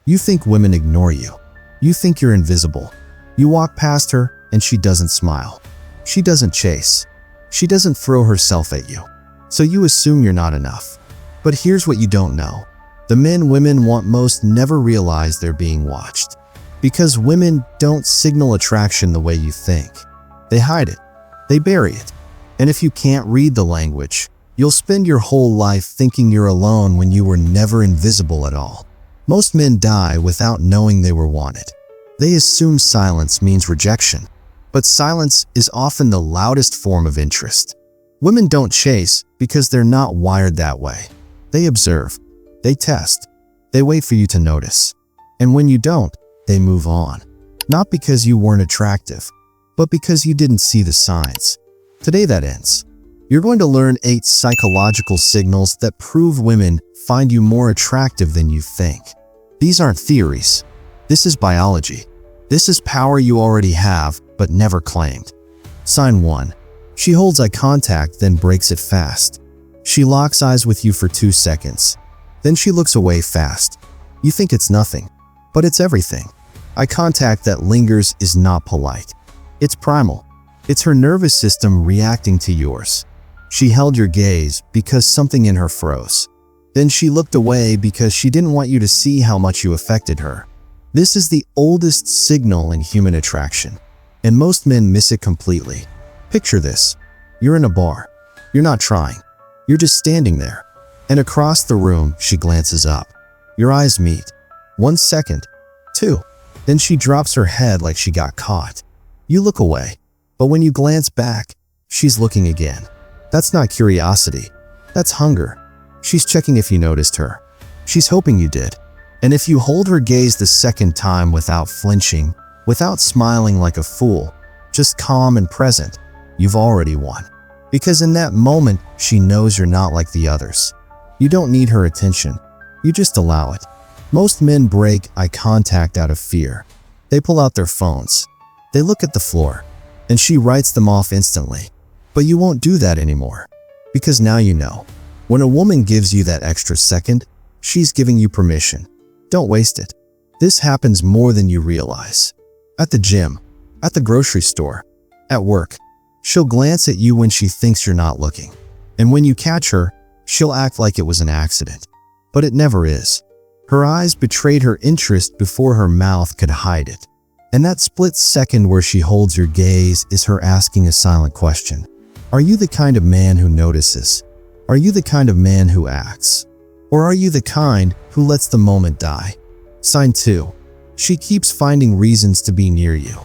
You think women ignore you. You think you're invisible. You walk past her and she doesn't smile. She doesn't chase. She doesn't throw herself at you. So you assume you're not enough. But here's what you don't know. The men women want most never realize they're being watched. Because women don't signal attraction the way you think. They hide it. They bury it. And if you can't read the language, you'll spend your whole life thinking you're alone when you were never invisible at all. Most men die without knowing they were wanted. They assume silence means rejection. But silence is often the loudest form of interest. Women don't chase because they're not wired that way. They observe. They test. They wait for you to notice. And when you don't, they move on. Not because you weren't attractive, but because you didn't see the signs. Today that ends. You're going to learn 8 psychological signals that prove women find you more attractive than you think. These aren't theories. This is biology. This is power you already have, but never claimed. Sign 1. She holds eye contact, then breaks it fast. She locks eyes with you for 2 seconds. Then she looks away fast. You think it's nothing, but it's everything. Eye contact that lingers is not polite. It's primal. It's her nervous system reacting to yours. She held your gaze because something in her froze. Then she looked away because she didn't want you to see how much you affected her. This is the oldest signal in human attraction, and most men miss it completely. Picture this. You're in a bar. You're not trying. You're just standing there. And across the room, she glances up. Your eyes meet. 1 second. 2. Then she drops her head like she got caught. You look away. But when you glance back, she's looking again. That's not curiosity. That's hunger. She's checking if you noticed her. She's hoping you did. And if you hold her gaze the second time without flinching, without smiling like a fool, just calm and present, you've already won. Because in that moment, she knows you're not like the others. You don't need her attention. You just allow it. Most men break eye contact out of fear. They pull out their phones. They look at the floor. And she writes them off instantly. But you won't do that anymore. Because now you know. When a woman gives you that extra second, she's giving you permission. Don't waste it. This happens more than you realize. At the gym, at the grocery store, at work. She'll glance at you when she thinks you're not looking. And when you catch her, she'll act like it was an accident. But it never is. Her eyes betrayed her interest before her mouth could hide it. And that split second where she holds your gaze is her asking a silent question. Are you the kind of man who notices? Are you the kind of man who acts? Or are you the kind who lets the moment die? Sign 2. She keeps finding reasons to be near you.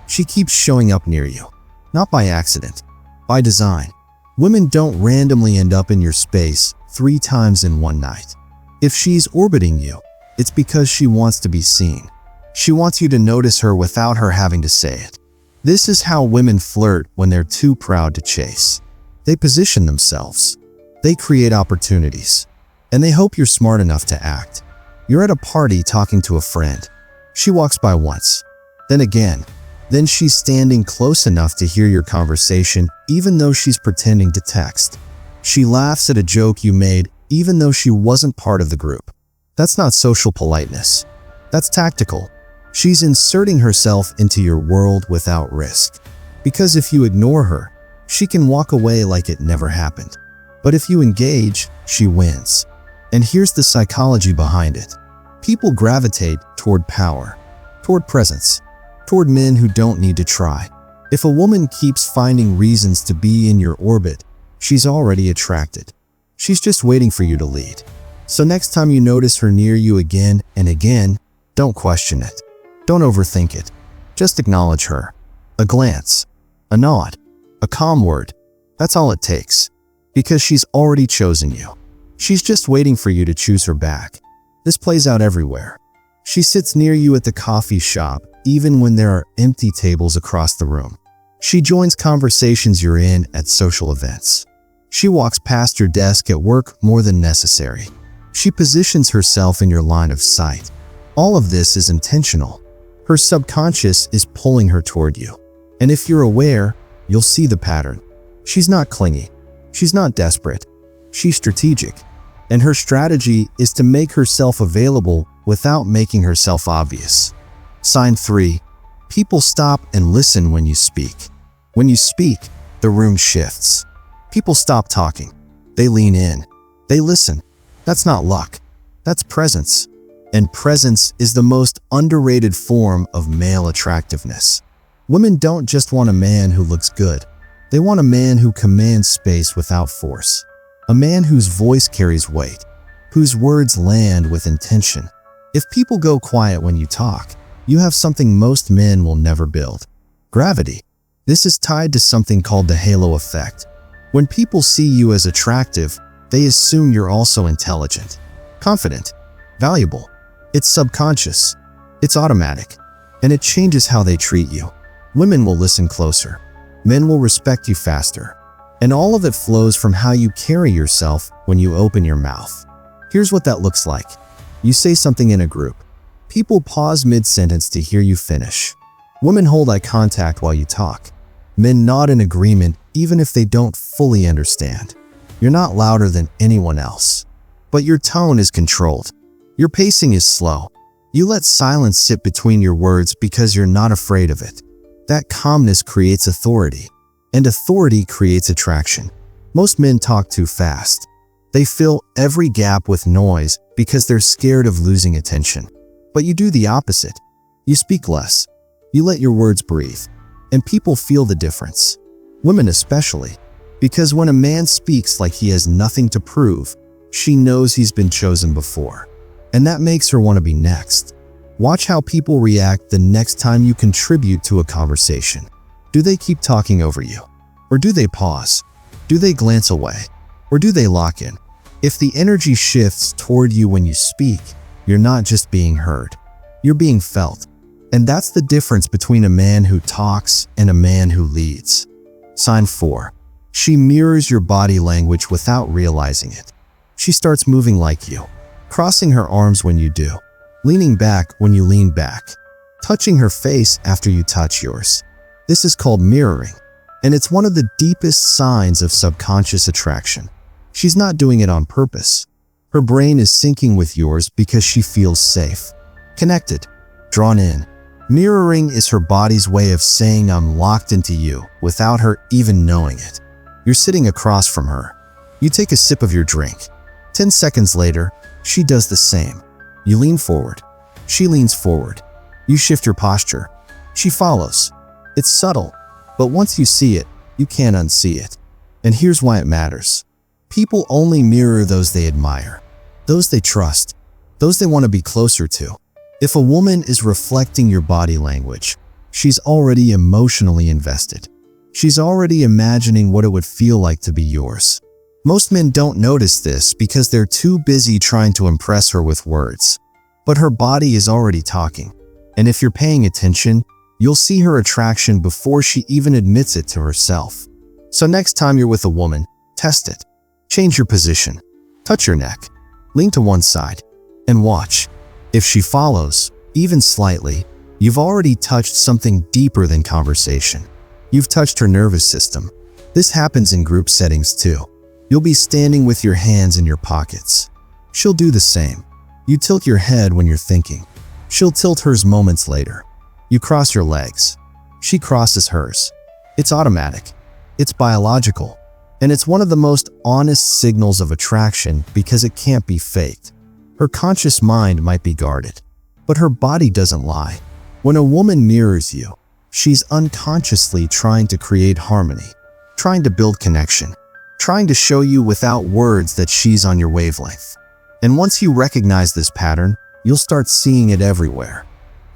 She keeps showing up near you. Not by accident, by design. Women don't randomly end up in your space 3 times in one night. If she's orbiting you, it's because she wants to be seen. She wants you to notice her without her having to say it. This is how women flirt when they're too proud to chase. They position themselves. They create opportunities. And they hope you're smart enough to act. You're at a party talking to a friend. She walks by once, then again. Then she's standing close enough to hear your conversation even though she's pretending to text. She laughs at a joke you made even though she wasn't part of the group. That's not social politeness. That's tactical. She's inserting herself into your world without risk. Because if you ignore her, she can walk away like it never happened. But if you engage, she wins. And here's the psychology behind it. People gravitate toward power, toward presence, toward men who don't need to try. If a woman keeps finding reasons to be in your orbit, she's already attracted. She's just waiting for you to lead. So next time you notice her near you again and again, don't question it. Don't overthink it. Just acknowledge her. A glance, a nod, a calm word. That's all it takes. Because she's already chosen you. She's just waiting for you to choose her back. This plays out everywhere. She sits near you at the coffee shop, even when there are empty tables across the room. She joins conversations you're in at social events. She walks past your desk at work more than necessary. She positions herself in your line of sight. All of this is intentional. Her subconscious is pulling her toward you. And if you're aware, you'll see the pattern. She's not clingy. She's not desperate. She's strategic. And her strategy is to make herself available without making herself obvious. Sign 3. People stop and listen when you speak. When you speak, the room shifts. People stop talking. They lean in. They listen. That's not luck. That's presence. And presence is the most underrated form of male attractiveness. Women don't just want a man who looks good. They want a man who commands space without force. A man whose voice carries weight, whose words land with intention. If people go quiet when you talk, you have something most men will never build: gravity. This is tied to something called the halo effect. When people see you as attractive, they assume you're also intelligent, confident, valuable. It's subconscious, it's automatic, and it changes how they treat you. Women will listen closer. Men will respect you faster. And all of it flows from how you carry yourself when you open your mouth. Here's what that looks like. You say something in a group. People pause mid-sentence to hear you finish. Women hold eye contact while you talk. Men nod in agreement even if they don't fully understand. You're not louder than anyone else, but your tone is controlled. Your pacing is slow. You let silence sit between your words because you're not afraid of it. That calmness creates authority, and authority creates attraction. Most men talk too fast. They fill every gap with noise because they're scared of losing attention. But you do the opposite. You speak less. You let your words breathe, and people feel the difference. Women especially, because when a man speaks like he has nothing to prove, she knows he's been chosen before, and that makes her want to be next. Watch how people react the next time you contribute to a conversation. Do they keep talking over you? Or do they pause? Do they glance away? Or do they lock in? If the energy shifts toward you when you speak, you're not just being heard. You're being felt. And that's the difference between a man who talks and a man who leads. Sign 4. She mirrors your body language without realizing it. She starts moving like you, crossing her arms when you do, leaning back when you lean back, touching her face after you touch yours. This is called mirroring, and it's one of the deepest signs of subconscious attraction. She's not doing it on purpose. Her brain is syncing with yours because she feels safe, connected, drawn in. Mirroring is her body's way of saying I'm locked into you without her even knowing it. You're sitting across from her. You take a sip of your drink. 10 seconds later, she does the same. You lean forward. She leans forward. You shift your posture. She follows. It's subtle, but once you see it, you can't unsee it. And here's why it matters. People only mirror those they admire, those they trust, those they want to be closer to. If a woman is reflecting your body language, she's already emotionally invested. She's already imagining what it would feel like to be yours. Most men don't notice this because they're too busy trying to impress her with words. But her body is already talking. And if you're paying attention, you'll see her attraction before she even admits it to herself. So next time you're with a woman, test it. Change your position. Touch your neck. Lean to one side. And watch. If she follows, even slightly, you've already touched something deeper than conversation. You've touched her nervous system. This happens in group settings too. You'll be standing with your hands in your pockets. She'll do the same. You tilt your head when you're thinking. She'll tilt hers moments later. You cross your legs. She crosses hers. It's automatic. It's biological. And it's one of the most honest signals of attraction because it can't be faked. Her conscious mind might be guarded, but her body doesn't lie. When a woman mirrors you, she's unconsciously trying to create harmony, trying to build connection, trying to show you without words that she's on your wavelength. And once you recognize this pattern, you'll start seeing it everywhere.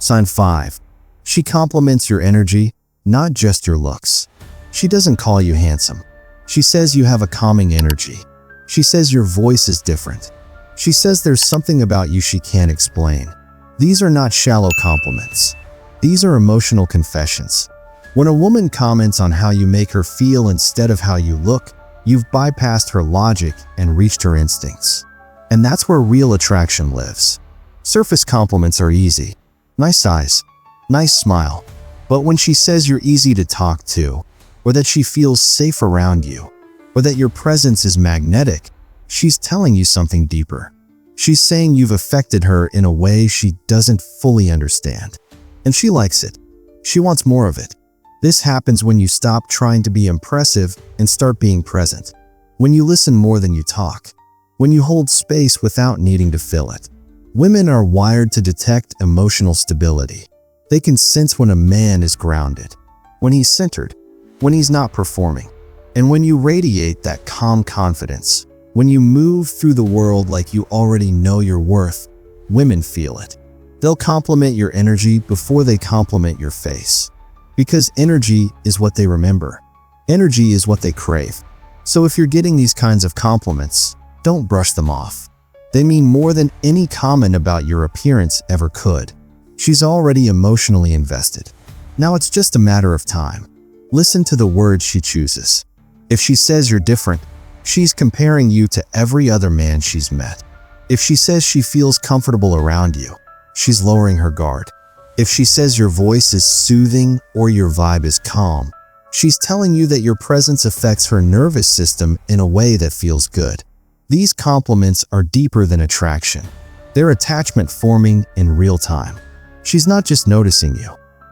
Sign 5. She compliments your energy, not just your looks. She doesn't call you handsome. She says you have a calming energy. She says your voice is different. She says there's something about you she can't explain. These are not shallow compliments. These are emotional confessions. When a woman comments on how you make her feel instead of how you look, you've bypassed her logic and reached her instincts. And that's where real attraction lives. Surface compliments are easy. Nice eyes, nice smile. But when she says you're easy to talk to, or that she feels safe around you, or that your presence is magnetic, she's telling you something deeper. She's saying you've affected her in a way she doesn't fully understand. And she likes it. She wants more of it. This happens when you stop trying to be impressive and start being present. When you listen more than you talk. When you hold space without needing to fill it. Women are wired to detect emotional stability. They can sense when a man is grounded, when he's centered, when he's not performing. And when you radiate that calm confidence, when you move through the world like you already know your worth, women feel it. They'll compliment your energy before they compliment your face. Because energy is what they remember. Energy is what they crave. So if you're getting these kinds of compliments, don't brush them off. They mean more than any comment about your appearance ever could. She's already emotionally invested. Now it's just a matter of time. Listen to the words she chooses. If she says you're different, she's comparing you to every other man she's met. If she says she feels comfortable around you, she's lowering her guard. If she says your voice is soothing or your vibe is calm, she's telling you that your presence affects her nervous system in a way that feels good. These compliments are deeper than attraction. They're attachment forming in real time. She's not just noticing you.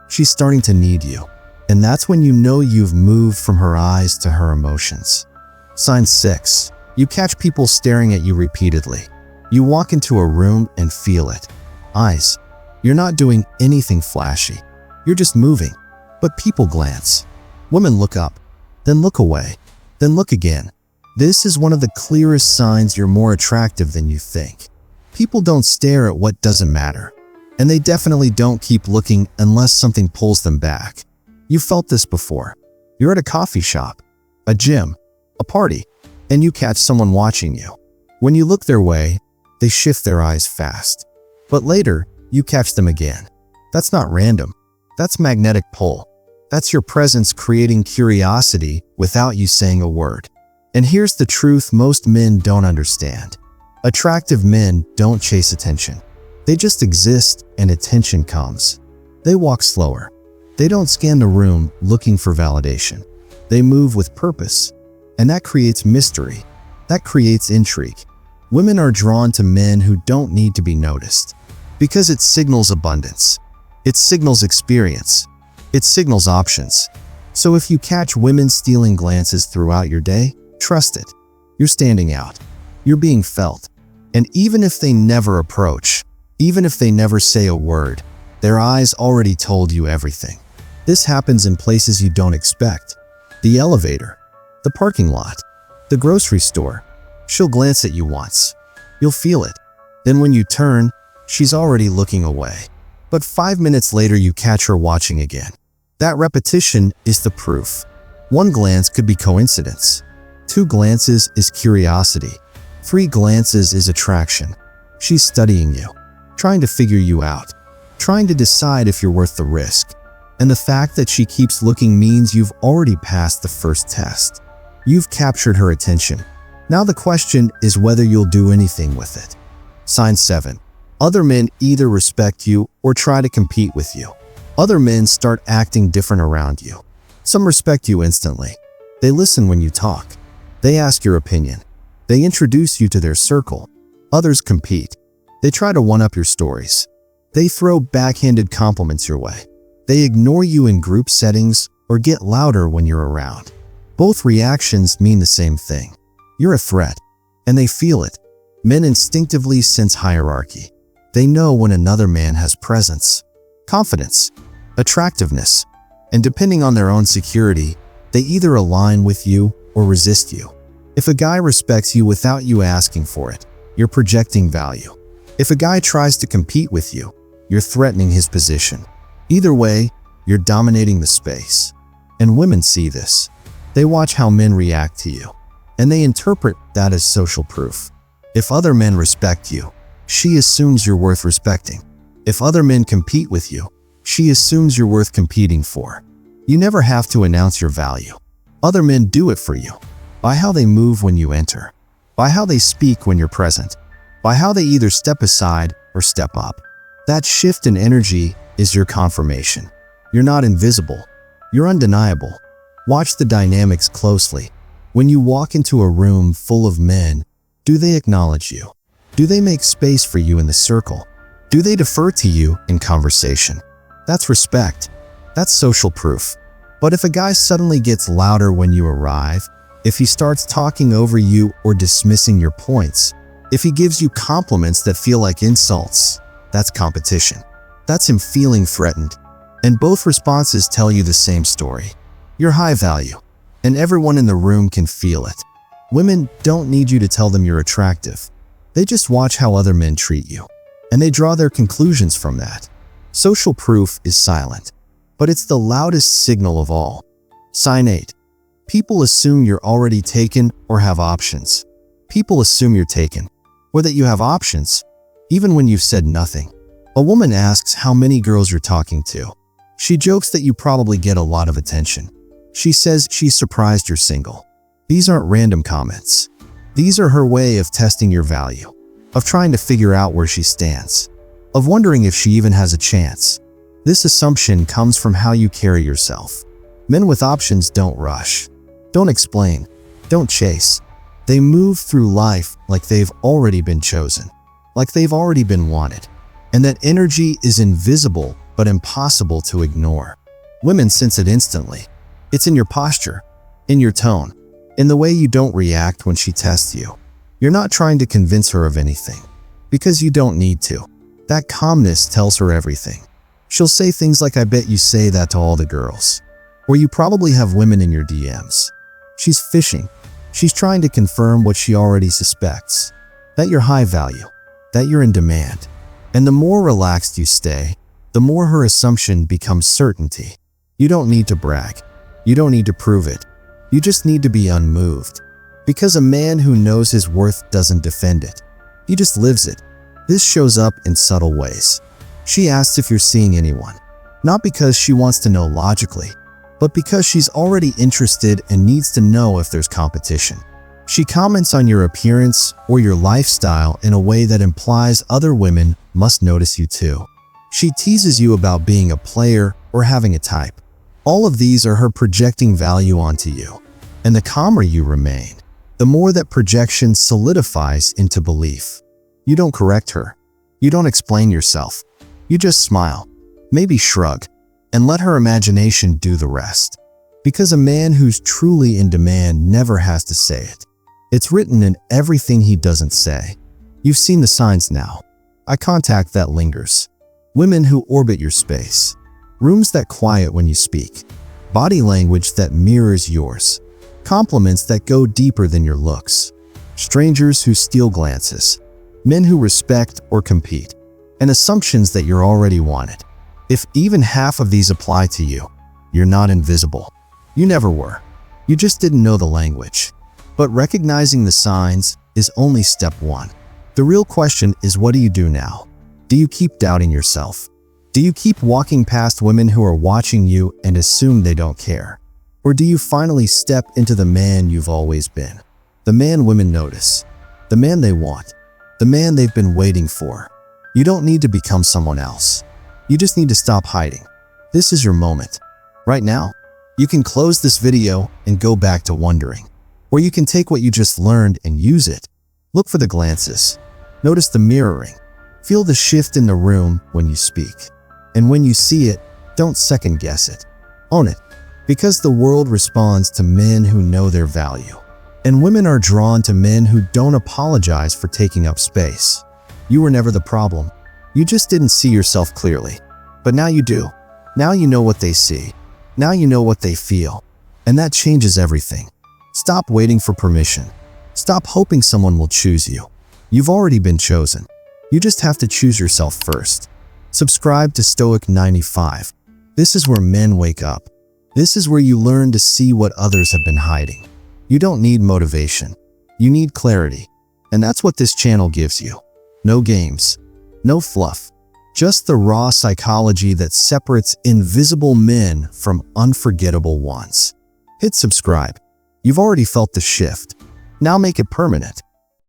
She's starting to need you. And that's when you know you've moved from her eyes to her emotions. Sign 6. You catch people staring at you repeatedly. You walk into a room and feel it. Eyes. You're not doing anything flashy. You're just moving. But people glance. Women look up, then look away, then look again. This is one of the clearest signs you're more attractive than you think. People don't stare at what doesn't matter. And they definitely don't keep looking unless something pulls them back. You've felt this before. You're at a coffee shop, a gym, a party, and you catch someone watching you. When you look their way, they shift their eyes fast. But later, you catch them again. That's not random. That's magnetic pull. That's your presence creating curiosity without you saying a word. And here's the truth most men don't understand. Attractive men don't chase attention. They just exist and attention comes. They walk slower. They don't scan the room looking for validation. They move with purpose. And that creates mystery. That creates intrigue. Women are drawn to men who don't need to be noticed. Because it signals abundance. It signals experience. It signals options. So if you catch women stealing glances throughout your day, trust it. You're standing out. You're being felt. And even if they never approach, even if they never say a word, their eyes already told you everything. This happens in places you don't expect. The elevator, the parking lot, the grocery store. She'll glance at you once. You'll feel it. Then when you turn, she's already looking away. But 5 minutes later you catch her watching again. That repetition is the proof. 1 glance could be coincidence. 2 glances is curiosity. 3 glances is attraction. She's studying you, trying to figure you out, trying to decide if you're worth the risk. And the fact that she keeps looking means you've already passed the first test. You've captured her attention. Now the question is whether you'll do anything with it. Sign 7. Other men either respect you or try to compete with you. Other men start acting different around you. Some respect you instantly. They listen when you talk. They ask your opinion. They introduce you to their circle. Others compete. They try to one-up your stories. They throw backhanded compliments your way. They ignore you in group settings or get louder when you're around. Both reactions mean the same thing. You're a threat, and they feel it. Men instinctively sense hierarchy. They know when another man has presence, confidence, attractiveness, and depending on their own security, they either align with you or resist you. If a guy respects you without you asking for it, you're projecting value. If a guy tries to compete with you, you're threatening his position. Either way, you're dominating the space. And women see this. They watch how men react to you, and they interpret that as social proof. If other men respect you, she assumes you're worth respecting. If other men compete with you, she assumes you're worth competing for. You never have to announce your value. Other men do it for you. By how they move when you enter. By how they speak when you're present. By how they either step aside or step up. That shift in energy is your confirmation. You're not invisible. You're undeniable. Watch the dynamics closely. When you walk into a room full of men, do they acknowledge you? Do they make space for you in the circle? Do they defer to you in conversation? That's respect. That's social proof. But if a guy suddenly gets louder when you arrive, if he starts talking over you or dismissing your points, if he gives you compliments that feel like insults, that's competition. That's him feeling threatened. And both responses tell you the same story. You're high value, and everyone in the room can feel it. Women don't need you to tell them you're attractive. They just watch how other men treat you, and they draw their conclusions from that. Social proof is silent, but it's the loudest signal of all. Sign 8. People assume you're already taken or have options. People assume you're taken, or that you have options, even when you've said nothing. A woman asks how many girls you're talking to. She jokes that you probably get a lot of attention. She says she's surprised you're single. These aren't random comments. These are her way of testing your value, of trying to figure out where she stands, of wondering if she even has a chance. This assumption comes from how you carry yourself. Men with options don't rush, don't explain, don't chase. They move through life like they've already been chosen, like they've already been wanted. And that energy is invisible but impossible to ignore. Women sense it instantly. It's in your posture, in your tone, in the way you don't react when she tests you. You're not trying to convince her of anything, because you don't need to. That calmness tells her everything. She'll say things like, "I bet you say that to all the girls." Or, "You probably have women in your DMs." She's fishing. She's trying to confirm what she already suspects, that you're high value, that you're in demand. And the more relaxed you stay, the more her assumption becomes certainty. You don't need to brag. You don't need to prove it. You just need to be unmoved. Because a man who knows his worth doesn't defend it. He just lives it. This shows up in subtle ways. She asks if you're seeing anyone, not because she wants to know logically, but because she's already interested and needs to know if there's competition. She comments on your appearance or your lifestyle in a way that implies other women must notice you too. She teases you about being a player or having a type. All of these are her projecting value onto you. And the calmer you remain, the more that projection solidifies into belief. You don't correct her. You don't explain yourself. You just smile, maybe shrug, and let her imagination do the rest. Because a man who's truly in demand never has to say it. It's written in everything he doesn't say. You've seen the signs now. Eye contact that lingers. Women who orbit your space. Rooms that quiet when you speak. Body language that mirrors yours. Compliments that go deeper than your looks. Strangers who steal glances. Men who respect or compete. And assumptions that you're already wanted. If even half of these apply to you, you're not invisible. You never were. You just didn't know the language. But recognizing the signs is only step one. The real question is, what do you do now? Do you keep doubting yourself? Do you keep walking past women who are watching you and assume they don't care? Or do you finally step into the man you've always been? The man women notice. The man they want. The man they've been waiting for. You don't need to become someone else. You just need to stop hiding. This is your moment. Right now, you can close this video and go back to wondering. Or you can take what you just learned and use it. Look for the glances. Notice the mirroring. Feel the shift in the room when you speak. And when you see it, don't second guess it. Own it. Because the world responds to men who know their value. And women are drawn to men who don't apologize for taking up space. You were never the problem. You just didn't see yourself clearly. But now you do. Now you know what they see. Now you know what they feel. And that changes everything. Stop waiting for permission. Stop hoping someone will choose you. You've already been chosen. You just have to choose yourself first. Subscribe to Stoic 95. This is where men wake up. This is where you learn to see what others have been hiding. You don't need motivation. You need clarity. And that's what this channel gives you. No games. No fluff. Just the raw psychology that separates invisible men from unforgettable ones. Hit subscribe. You've already felt the shift. Now make it permanent.